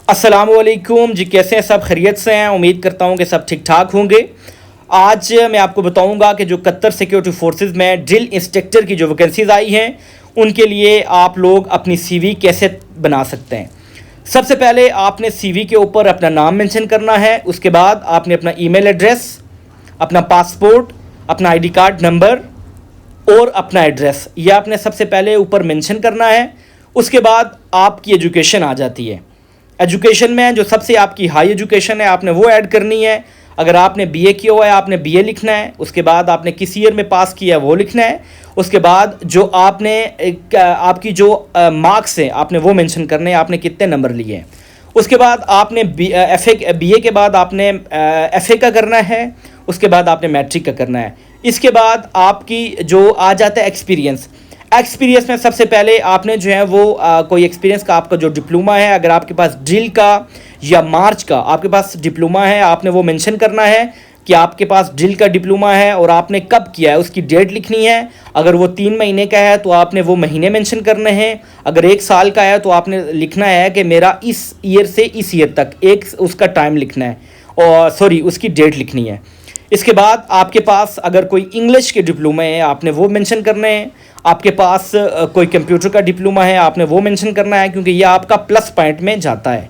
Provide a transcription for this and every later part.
अस्सलामुअलैकुम जी, कैसे हैं सब? खैरियत से हैं? उम्मीद करता हूं कि सब ठीक ठाक होंगे। आज मैं आपको बताऊंगा कि जो कतर सिक्योरिटी फोर्सेस में ड्रिल इंस्ट्रक्टर की जो वैकेंसीज आई हैं उनके लिए आप लोग अपनी सीवी कैसे बना सकते हैं। सबसे पहले आपने सीवी के ऊपर अपना नाम मेंशन करना है। उसके बाद आपने अपना ईमेल एड्रेस, अपना पासपोर्ट, अपना आईडी कार्ड नंबर और अपना एड्रेस ये आपने सबसे पहले ऊपर मेंशन करना है। उसके बाद आपकी एजुकेशन आ जाती है। एजुकेशन में जो सबसे आपकी हाई एजुकेशन है आपने वो ऐड करनी है। अगर आपने बीए किया हुआ है आपने बीए लिखना है। उसके बाद आपने किस ईयर में पास किया है वो लिखना है। उसके बाद जो आपने आपकी जो मार्क्स हैं आपने वो मेंशन करने हैं, आपने कितने नंबर लिए हैं। उसके बाद आपने बीए के बाद आपने एफए का करना है। उसके बाद आपने मैट्रिक का करना है। इसके बाद आपकी जो आ जाता है एक्सपीरियंस में सबसे पहले आपने जो है वो कोई एक्सपीरियंस का आपका जो डिप्लोमा है, अगर आपके पास ड्रिल का या मार्च का आपके पास डिप्लोमा है आपने वो मेंशन करना है कि आपके पास ड्रिल का डिप्लोमा है और आपने कब किया है, उसकी डेट लिखनी है। अगर वो 3 महीने का है तो आपने वो महीने मेंशन करने हैं। अगर 1 साल का है तो आपने लिखना है कि मेरा इस ईयर से इस ईयर तक एक उसका टाइम लिखना है और उसकी डेट लिखनी है। इसके बाद आपके पास अगर कोई इंग्लिश के डिप्लोमा है आपने वो मेंशन करने हैं। आपके पास कोई कंप्यूटर का डिप्लोमा है आपने वो मेंशन करना है, क्योंकि ये आपका प्लस पॉइंट में जाता है।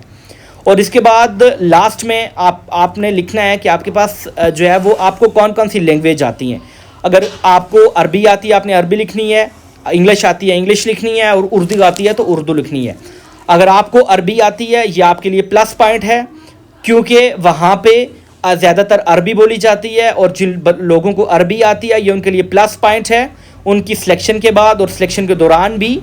और इसके बाद लास्ट में आपने लिखना है कि आपके पास जो है वो आपको कौन कौन सी लैंग्वेज आती हैं। अगर आपको अरबी आती है आपने अरबी लिखनी है, इंग्लिश आती है इंग्लिश लिखनी है और उर्दू आती है तो उर्दू लिखनी है। अगर आपको अरबी आती है ये आपके लिए प्लस पॉइंट है, क्योंकि वहाँ पे ज़्यादातर अरबी बोली जाती है और जिन लोगों को अरबी आती है ये उनके लिए प्लस पॉइंट है। उनकी सिलेक्शन के बाद और सिलेक्शन के दौरान भी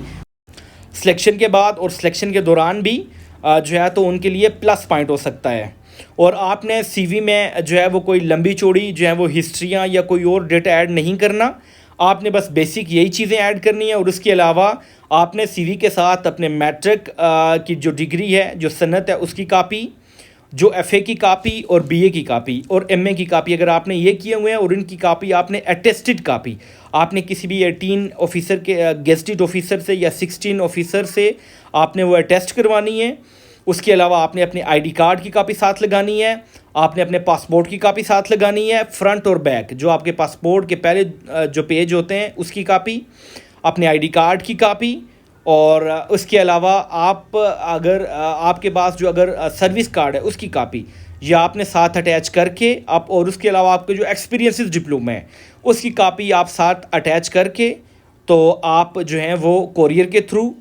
जो है तो उनके लिए प्लस पॉइंट हो सकता है। और आपने सीवी में जो है वो कोई लंबी चौड़ी जो है वो हिस्ट्रियाँ या कोई और डेटा ऐड नहीं करना। आपने बस बेसिक यही चीज़ें ऐड करनी है। और उसके अलावा आपने सीवी के साथ अपने मैट्रिक की जो डिग्री है, जो सनत है, उसकी कापी, जो एफए की कापी और बीए की कापी और एमए की कापी अगर आपने ये किए हुए हैं और इनकी कापी आपने अटेस्टेड कापी आपने किसी भी 18 ऑफिसर के गेस्टेड ऑफिसर से या 16 ऑफिसर से आपने वो अटेस्ट करवानी है। उसके अलावा आपने अपने आईडी कार्ड की कापी साथ लगानी है। आपने अपने पासपोर्ट की कापी साथ लगानी है, फ्रंट और बैक जो आपके पासपोर्ट के पहले जो पेज होते हैं उसकी कापी, अपने आईडी कार्ड की कापी। और उसके अलावा आप अगर आपके पास जो अगर सर्विस कार्ड है उसकी कापी या आपने साथ अटैच करके आप, और उसके अलावा आपके जो एक्सपीरियंसेस डिप्लोमा है उसकी कापी आप साथ अटैच करके तो आप जो हैं वो कोरियर के थ्रू,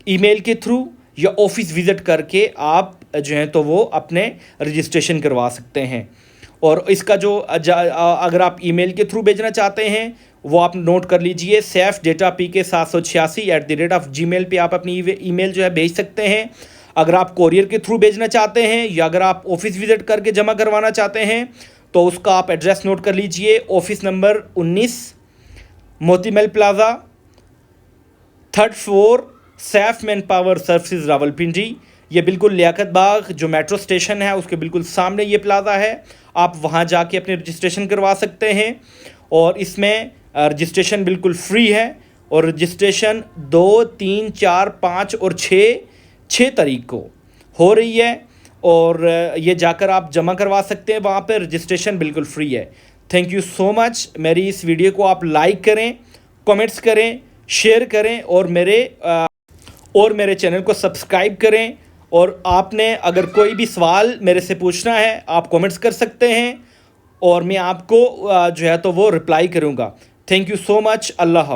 ईमेल के थ्रू या ऑफिस विज़िट करके आप जो हैं तो वो अपने रजिस्ट्रेशन करवा सकते हैं। और इसका जो अगर आप ईमेल के थ्रू भेजना चाहते हैं वो आप नोट कर लीजिए, saifdatapk786@gmail पे आप अपनी ईमेल जो है भेज सकते हैं। अगर आप कोरियर के थ्रू भेजना चाहते हैं या अगर आप ऑफिस विज़िट करके जमा करवाना चाहते हैं तो उसका आप एड्रेस नोट कर लीजिए। Office number 19 Moti Mahal plaza, 3rd floor, Saif man power services Rawalpindi. ये बिल्कुल लियाकत बाग जो मेट्रो स्टेशन है उसके बिल्कुल सामने ये प्लाज़ा है। आप वहाँ जाके अपने रजिस्ट्रेशन करवा सकते हैं। और इसमें रजिस्ट्रेशन बिल्कुल फ्री है और रजिस्ट्रेशन 2, 3, 4, 5 और 6 तारीख को हो रही है। और ये जाकर आप जमा करवा सकते हैं, वहाँ पर रजिस्ट्रेशन बिल्कुल फ्री है। Thank you so much. मेरी इस वीडियो को आप लाइक करें, कमेंट्स करें, शेयर करें और मेरे चैनल को सब्सक्राइब करें। और आपने अगर कोई भी सवाल मेरे से पूछना है आप कमेंट्स कर सकते हैं और मैं आपको जो है तो वो रिप्लाई करूँगा। Thank you so much. अल्लाह हाफ़िज़।